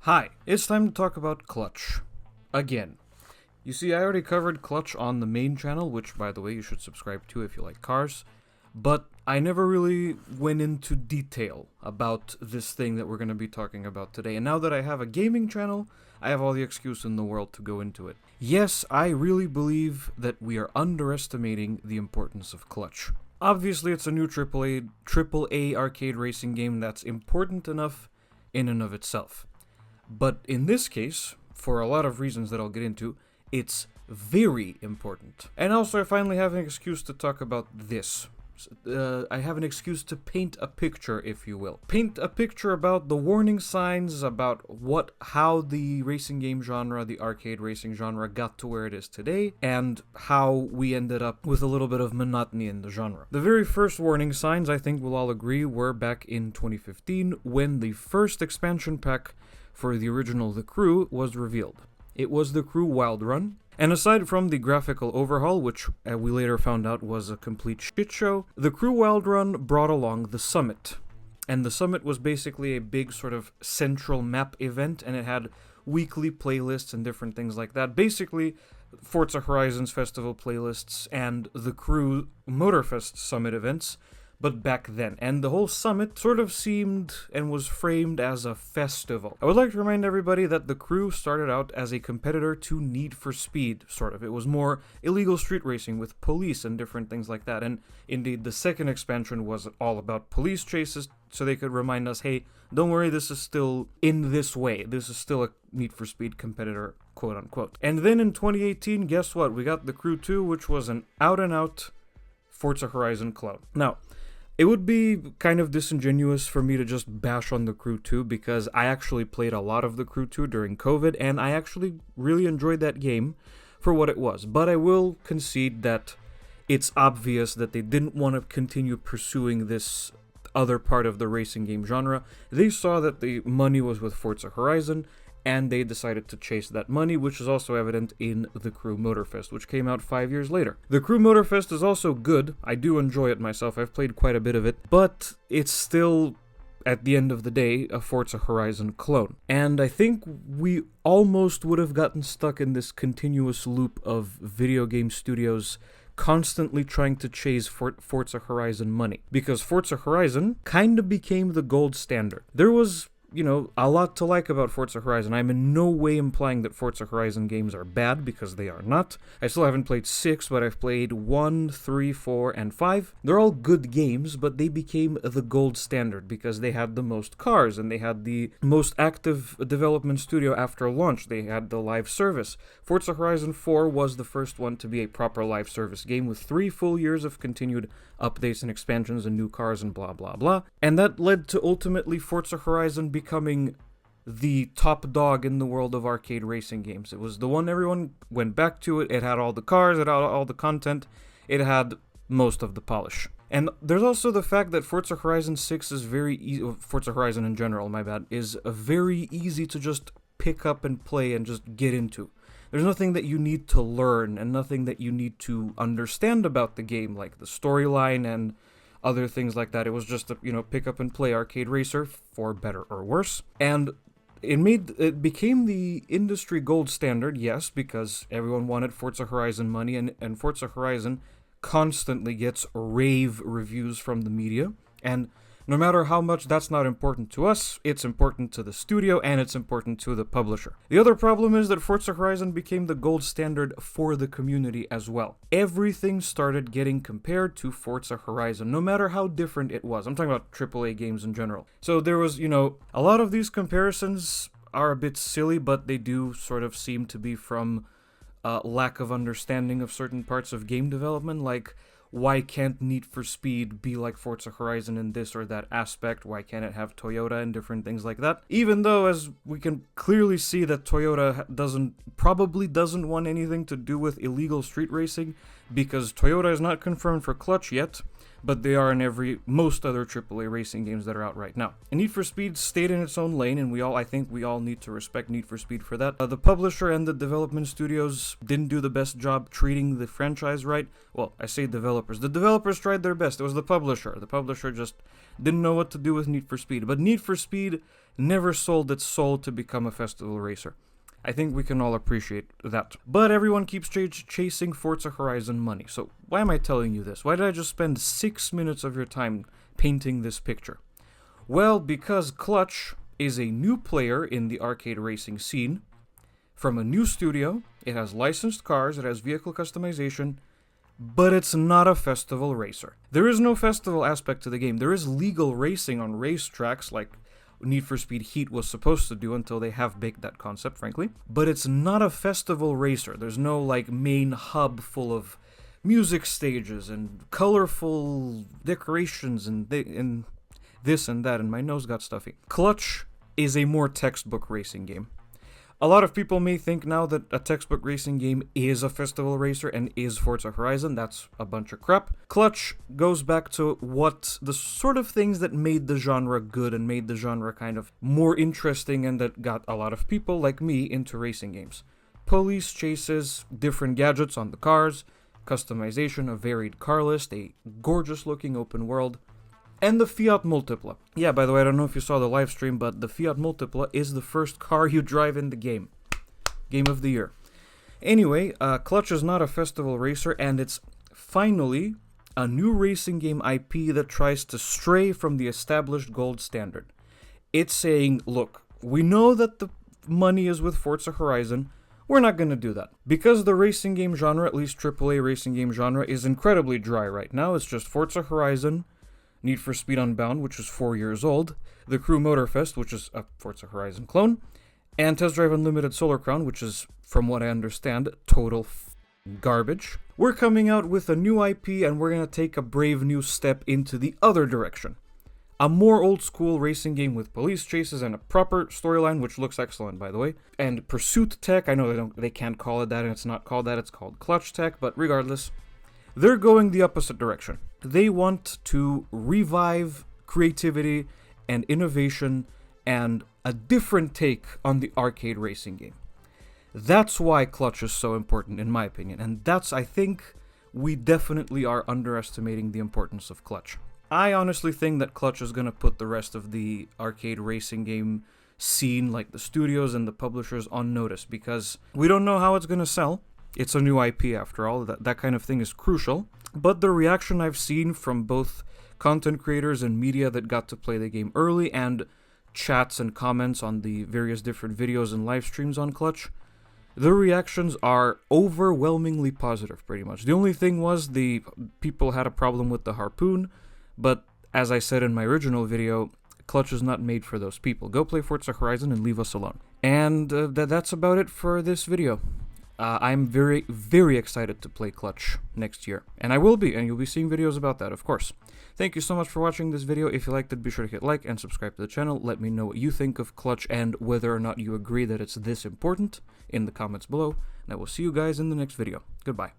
Hi, it's time to talk about Clutch. Again. You see, I already covered Clutch on the main channel, which, by the way, you should subscribe to if you like cars, but I never really went into detail about this thing that we're going to be talking about today, and now that I have a gaming channel, I have all the excuse in the world to go into it. Yes, I really believe that we are underestimating the importance of Clutch. Obviously, it's a new AAA arcade racing game that's important enough in and of itself. But in this case, for a lot of reasons that I'll get into, it's very important. And also, I finally have an excuse to talk about this. I have an excuse to paint a picture, if you will. Paint a picture about the warning signs, about how the racing game genre, the arcade racing genre, got to where it is today, and how we ended up with a little bit of monotony in the genre. The very first warning signs, I think we'll all agree, were back in 2015, when the first expansion pack for the original The Crew was revealed. It was The Crew Wild Run, and aside from the graphical overhaul, which we later found out was a complete shit show, The Crew Wild Run brought along the Summit. And the Summit was basically a big sort of central map event, and it had weekly playlists and different things like that. Basically, Forza Horizon's festival playlists and The Crew Motorfest Summit events, but back then. And the whole summit sort of seemed and was framed as a festival. I would like to remind everybody that The Crew started out as a competitor to Need for Speed, sort of. It was more illegal street racing with police and different things like that. And indeed, the second expansion was all about police chases, so they could remind us, hey, don't worry, this is still in this way. This is still a Need for Speed competitor, quote unquote. And then in 2018, guess what? We got The Crew 2, which was an out-and-out Forza Horizon clone. Now, it would be kind of disingenuous for me to just bash on The Crew 2 because I actually played a lot of The Crew 2 during COVID, and I actually really enjoyed that game for what it was. But I will concede that it's obvious that they didn't want to continue pursuing this other part of the racing game genre. They saw that the money was with Forza Horizon, and they decided to chase that money, which is also evident in The Crew Motorfest, which came out 5 years later. The Crew Motorfest is also good. I do enjoy it myself. I've played quite a bit of it, but it's still, at the end of the day, a Forza Horizon clone. And I think we almost would have gotten stuck in this continuous loop of video game studios constantly trying to chase Forza Horizon money, because Forza Horizon kind of became the gold standard. There was a lot to like about Forza Horizon. I'm in no way implying that Forza Horizon games are bad, because they are not. I still haven't played 6, but I've played 1, 3, 4, and 5. They're all good games, but they became the gold standard because they had the most cars, and they had the most active development studio after launch. They had the live service. Forza Horizon 4 was the first one to be a proper live service game with 3 full years of continued updates and expansions and new cars and blah blah blah. And that led to ultimately Forza Horizon becoming the top dog in the world of arcade racing games. It was the one everyone went back to. It had all the cars, it had all the content, it had most of the polish. And there's also the fact that Forza Horizon 6 is very easy, Forza Horizon in general, my bad, is very easy to just pick up and play and just get into. There's nothing that you need to learn and nothing that you need to understand about the game, like the storyline and other things like that. It was just a, pick up and play arcade racer, for better or worse. And it became the industry gold standard, yes, because everyone wanted Forza Horizon money, and Forza Horizon constantly gets rave reviews from the media. And no matter how much that's not important to us, it's important to the studio and it's important to the publisher. The other problem is that Forza Horizon became the gold standard for the community as well. Everything started getting compared to Forza Horizon, no matter how different it was. I'm talking about AAA games in general. So there was, a lot of these comparisons are a bit silly, but they do sort of seem to be from lack of understanding of certain parts of game development, like, why can't Need for Speed be like Forza Horizon in this or that aspect? Why can't it have Toyota and different things like that? Even though, as we can clearly see, that Toyota probably doesn't want anything to do with illegal street racing, because Toyota is not confirmed for Clutch yet. but they are in most other AAA racing games that are out right now. And Need for Speed stayed in its own lane, and I think we all need to respect Need for Speed for that. The publisher and the development studios didn't do the best job treating the franchise right. Well, I say developers. The developers tried their best. It was the publisher. The publisher just didn't know what to do with Need for Speed. But Need for Speed never sold its soul to become a festival racer. I think we can all appreciate that. But everyone keeps chasing Forza Horizon money. So why am I telling you this? Why did I just spend 6 minutes of your time painting this picture? Well, because Clutch is a new player in the arcade racing scene. From a new studio, it has licensed cars, it has vehicle customization, but it's not a festival racer. There is no festival aspect to the game. There is legal racing on racetracks like Need for Speed Heat was supposed to do until they have baked that concept, frankly. But it's not a festival racer. There's no, like, main hub full of music stages and colorful decorations and this and that, and my nose got stuffy. Clutch is a more textbook racing game. A lot of people may think now that a textbook racing game is a festival racer and is Forza Horizon. That's a bunch of crap. Clutch goes back to what the sort of things that made the genre good and made the genre kind of more interesting and that got a lot of people like me into racing games. Police chases, different gadgets on the cars, customization, a varied car list, a gorgeous looking open world, and the Fiat Multipla. Yeah, by the way, I don't know if you saw the live stream, but the Fiat Multipla is the first car you drive in the game. Game of the year. Anyway, Clutch is not a festival racer, and it's finally a new racing game IP that tries to stray from the established gold standard. It's saying, look, we know that the money is with Forza Horizon, we're not going to do that. Because the racing game genre, at least AAA racing game genre, is incredibly dry right now. It's just Forza Horizon, Need for Speed Unbound, which is 4 years old, The Crew Motorfest, which is a Forza Horizon clone, and Test Drive Unlimited Solar Crown, which is, from what I understand, total garbage. We're coming out with a new IP, and we're going to take a brave new step into the other direction. A more old-school racing game with police chases and a proper storyline, which looks excellent, by the way. And pursuit tech, I know they can't call it that, and it's not called that, it's called clutch tech, but regardless, they're going the opposite direction. They want to revive creativity and innovation and a different take on the arcade racing game. That's why Clutch is so important, in my opinion, and I think we definitely are underestimating the importance of Clutch. I honestly think that Clutch is going to put the rest of the arcade racing game scene, like the studios and the publishers, on notice, because we don't know how it's going to sell. It's a new IP after all, that kind of thing is crucial. But the reaction I've seen from both content creators and media that got to play the game early and chats and comments on the various different videos and live streams on Clutch, the reactions are overwhelmingly positive, pretty much. The only thing was the people had a problem with the harpoon, but as I said in my original video, Clutch is not made for those people. Go play Forza Horizon and leave us alone. And that's about it for this video. I'm very, very excited to play Clutch next year. And I will be, and you'll be seeing videos about that, of course. Thank you so much for watching this video. If you liked it, be sure to hit like and subscribe to the channel. Let me know what you think of Clutch and whether or not you agree that it's this important in the comments below. And I will see you guys in the next video. Goodbye.